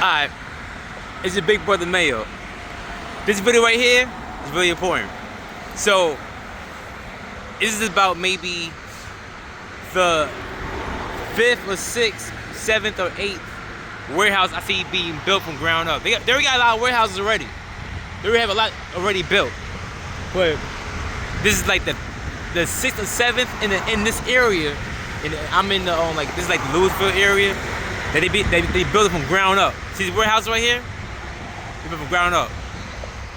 Alright, it's your big brother Mayo. This video right here is really important. So, this is about maybe the 5th or 6th, 7th or 8th warehouse I see being built from ground up. They already got a lot of warehouses already. They already have a lot already built. But this is like the 6th or 7th in this area. And I'm in the this is like the Louisville area. That they build it from ground up. See this warehouse right here? They built from ground up.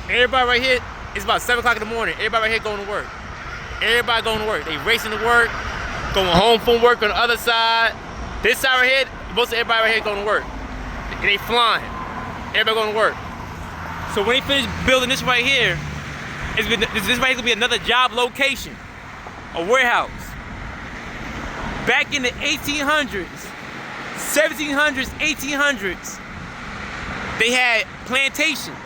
Everybody right here, it's about 7 o'clock in the morning. Everybody right here going to work. Everybody going to work. They racing to work, going home from work on the other side. This side right here, most of everybody right here going to work. And they flying. Everybody going to work. So when they finish building this right here, this right here gonna be another job location, a warehouse. Back in the 1800s, 1700s, 1800s, they had plantations.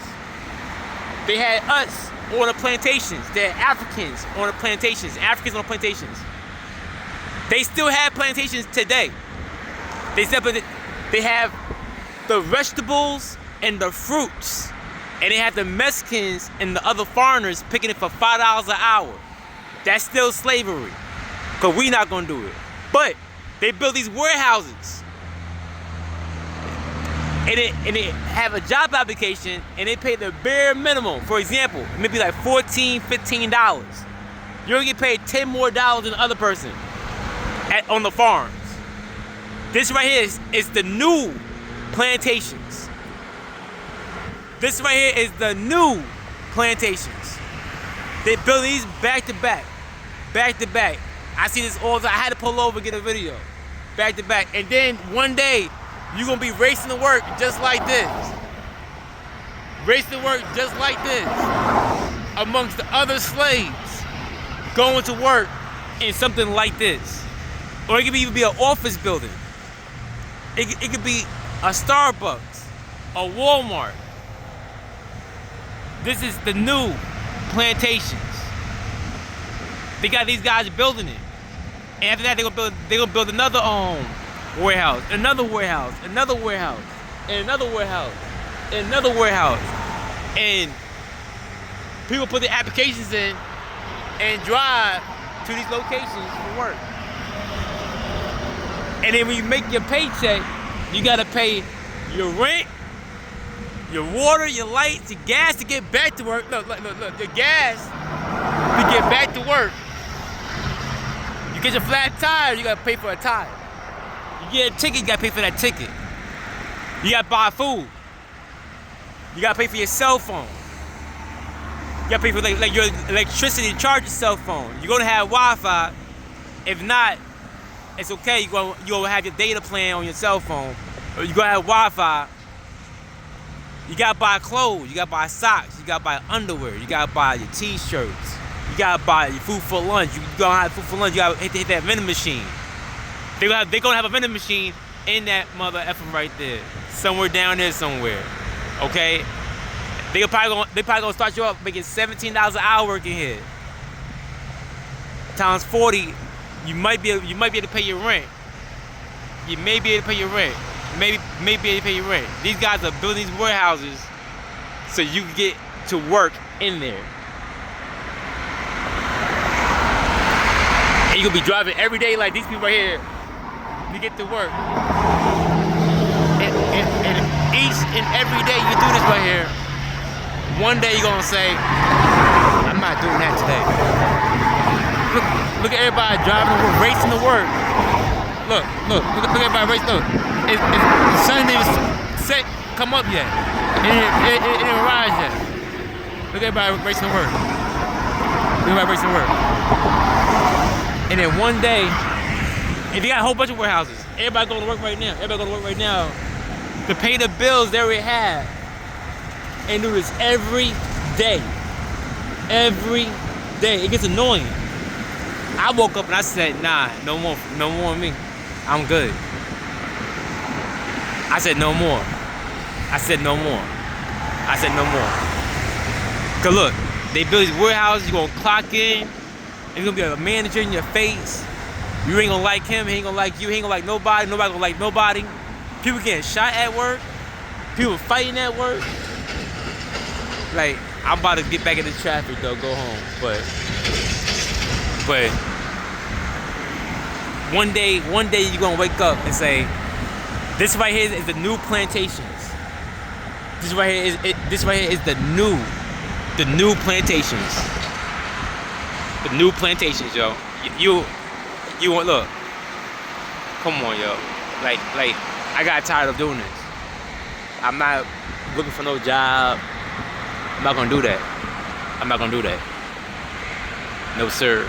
They had us on the plantations. They had Africans on the plantations. Africans on the plantations. They still have plantations today. They have the vegetables and the fruits. And they have the Mexicans and the other foreigners picking it for $5 an hour. That's still slavery. Because we not going to do it. But they build these warehouses. And they have a job application and they pay the bare minimum. For example, maybe like $14, $15. You're going to get paid $10 more than the other person on the farms. This right here is the new plantations. This right here is the new plantations. They build these back to back. Back to back. I see this all the time. I had to pull over and get a video. Back to back. And then one day, you're going to be racing to work just like this. Racing to work just like this. Amongst the other slaves. Going to work in something like this. Or it could even be an office building. It could be a Starbucks. A Walmart. This is the new plantations. They got these guys building it. And after that, they're gonna build another warehouse, another warehouse, another warehouse, and another warehouse, and another warehouse. And people put their applications in and drive to these locations for work. And then when you make your paycheck, you gotta pay your rent, your water, your lights, your gas to get back to work. Look, the gas to get back to work. You get your flat tire, you gotta pay for a tire. You get a ticket, you gotta pay for that ticket. You gotta buy food. You gotta pay for your cell phone. You gotta pay for like your electricity to charge your cell phone. You're gonna have Wi-Fi. If not, it's okay. You're gonna have your data plan on your cell phone. Or you're gonna have Wi-Fi. You gotta buy clothes, you gotta buy socks, you gotta buy underwear, you gotta buy your t-shirts, you gotta buy your food for lunch. You gonna have food for lunch, you gotta hit that vending machine. They're gonna have a vending machine in that mother effing right there. Somewhere down there somewhere. Okay? They probably gonna start you off making $17 an hour working here. Times 40, you might be able to pay your rent. You may be able to pay your rent. Maybe be able to pay your rent. These guys are building these warehouses so you can get to work in there. And you're gonna be driving every day like these people right here to get to work. And each and every day you do this right here, one day you're gonna say, I'm not doing that today. Look at everybody driving to work, racing to work. Look at everybody racing. Look. The sun didn't even set, come up yet. It didn't rise yet. Look at everybody racing to work. Look at everybody racing to work. And then one day, if you got a whole bunch of warehouses, everybody going to work right now. Everybody going to work right now to pay the bills they already have. And do this every day. Every day. It gets annoying. I woke up and I said, nah, no more of me. I'm good. I said no more. I said no more. I said no more. Cause look, they build these warehouses, you're gonna clock in, there's gonna be a manager in your face. You ain't gonna like him, he ain't gonna like you, he ain't gonna like nobody, nobody gonna like nobody. People getting shot at work. People fighting at work. Like, I'm about to get back into traffic though, go home. But one day you're gonna wake up and say, this right here is the new plantations. This right here is the new plantations. The new plantations, yo. You want, look. Come on, yo. Like I got tired of doing this. I'm not looking for no job. I'm not gonna do that. No, sir.